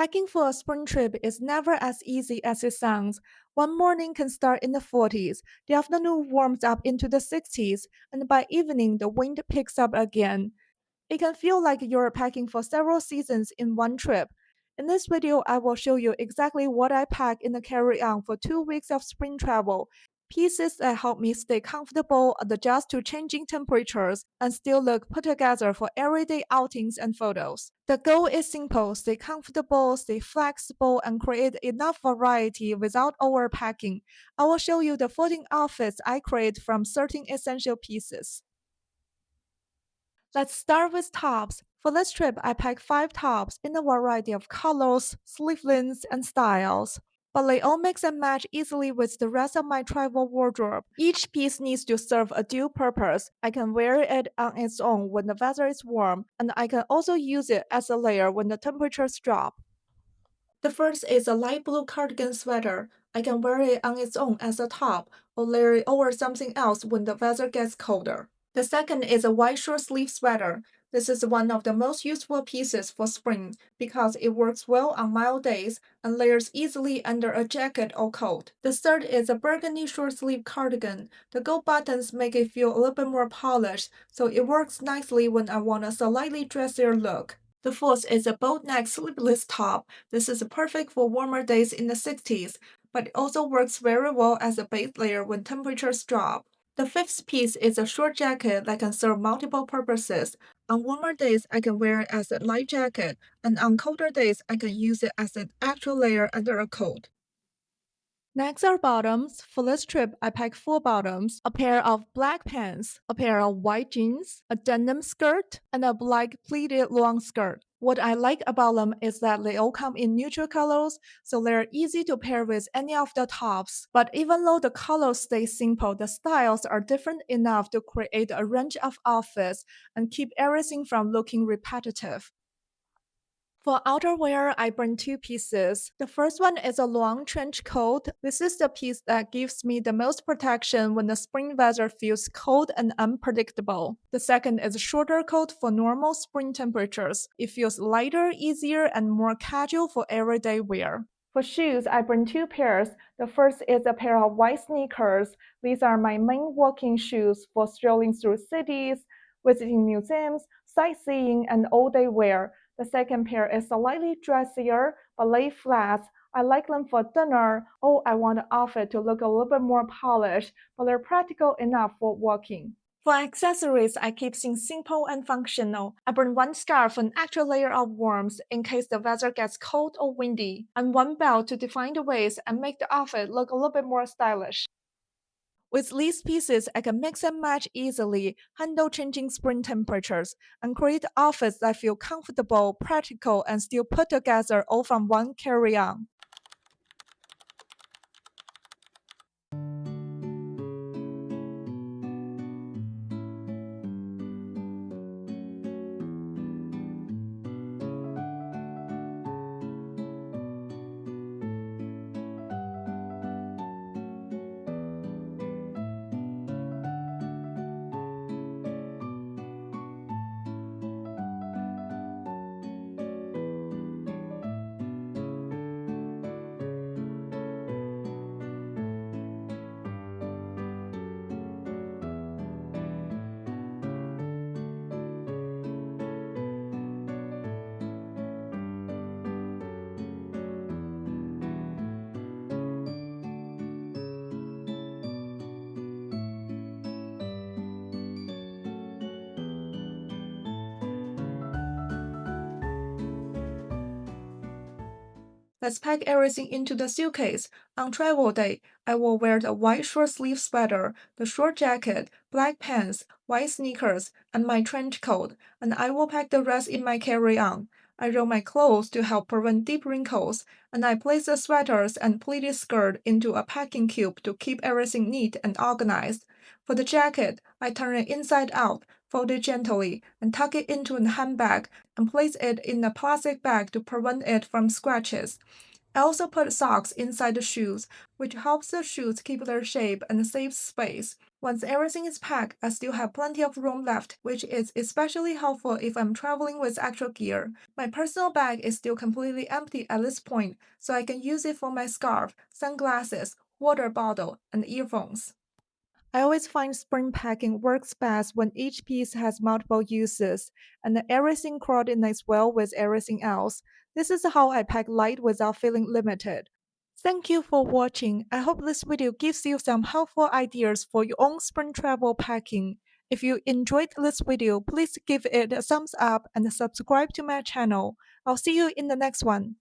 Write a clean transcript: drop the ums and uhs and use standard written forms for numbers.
Packing for a spring trip is never as easy as it sounds. One morning can start in the 40s, the afternoon warms up into the 60s, and by evening the wind picks up again. It can feel like you're packing for several seasons in one trip. In this video, I will show you exactly what I pack in the carry-on for 2 weeks of spring travel. Pieces that help me stay comfortable, adjust to changing temperatures, and still look put together for everyday outings and photos. The goal is simple: stay comfortable, stay flexible, and create enough variety without overpacking. I will show you the 14 outfits I create from 13 essential pieces. Let's start with tops. For this trip, I packed 5 tops in a variety of colors, sleeve lengths, and styles. But they all mix and match easily with the rest of my travel wardrobe. Each piece needs to serve a dual purpose. I can wear it on its own when the weather is warm, and I can also use it as a layer when the temperatures drop. The first is a light blue cardigan sweater. I can wear it on its own as a top, or layer it over something else when the weather gets colder. The second is a white short sleeve sweater. This is one of the most useful pieces for spring because it works well on mild days and layers easily under a jacket or coat. The third is a burgundy short sleeve cardigan. The gold buttons make it feel a little bit more polished, so it works nicely when I want a slightly dressier look. The fourth is a boat neck sleeveless top. This is perfect for warmer days in the 60s, but it also works very well as a base layer when temperatures drop. The fifth piece is a short jacket that can serve multiple purposes. On warmer days, I can wear it as a light jacket, and on colder days, I can use it as an actual layer under a coat. Next are bottoms. For this trip, I packed 4 bottoms, a pair of black pants, a pair of white jeans, a denim skirt, and a black pleated long skirt. What I like about them is that they all come in neutral colors, so they're easy to pair with any of the tops. But even though the colors stay simple, the styles are different enough to create a range of outfits and keep everything from looking repetitive. For outerwear, I bring 2 pieces. The first one is a long trench coat. This is the piece that gives me the most protection when the spring weather feels cold and unpredictable. The second is a shorter coat for normal spring temperatures. It feels lighter, easier, and more casual for everyday wear. For shoes, I bring 2 pairs. The first is a pair of white sneakers. These are my main walking shoes for strolling through cities, visiting museums, sightseeing, and all-day wear. The second pair is slightly dressier, but lay flats. I like them for dinner, or I want the outfit to look a little bit more polished, but they're practical enough for walking. For accessories, I keep things simple and functional. I bring 1 scarf for an extra layer of warmth in case the weather gets cold or windy, and 1 belt to define the waist and make the outfit look a little bit more stylish. With these pieces, I can mix and match easily, handle changing spring temperatures, and create outfits that feel comfortable, practical, and still put together all from one carry-on. Let's pack everything into the suitcase. On travel day, I will wear the white short sleeve sweater, the short jacket, black pants, white sneakers, and my trench coat, and I will pack the rest in my carry-on. I roll my clothes to help prevent deep wrinkles, and I place the sweaters and pleated skirt into a packing cube to keep everything neat and organized. For the jacket, I turn it inside out, fold it gently, and tuck it into a handbag and place it in a plastic bag to prevent it from scratches. I also put socks inside the shoes, which helps the shoes keep their shape and saves space. Once everything is packed, I still have plenty of room left, which is especially helpful if I'm traveling with extra gear. My personal bag is still completely empty at this point, so I can use it for my scarf, sunglasses, water bottle, and earphones. I always find spring packing works best when each piece has multiple uses and everything coordinates well with everything else. This is how I pack light without feeling limited. Thank you for watching. I hope this video gives you some helpful ideas for your own spring travel packing. If you enjoyed this video, please give it a thumbs up and subscribe to my channel. I'll see you in the next one.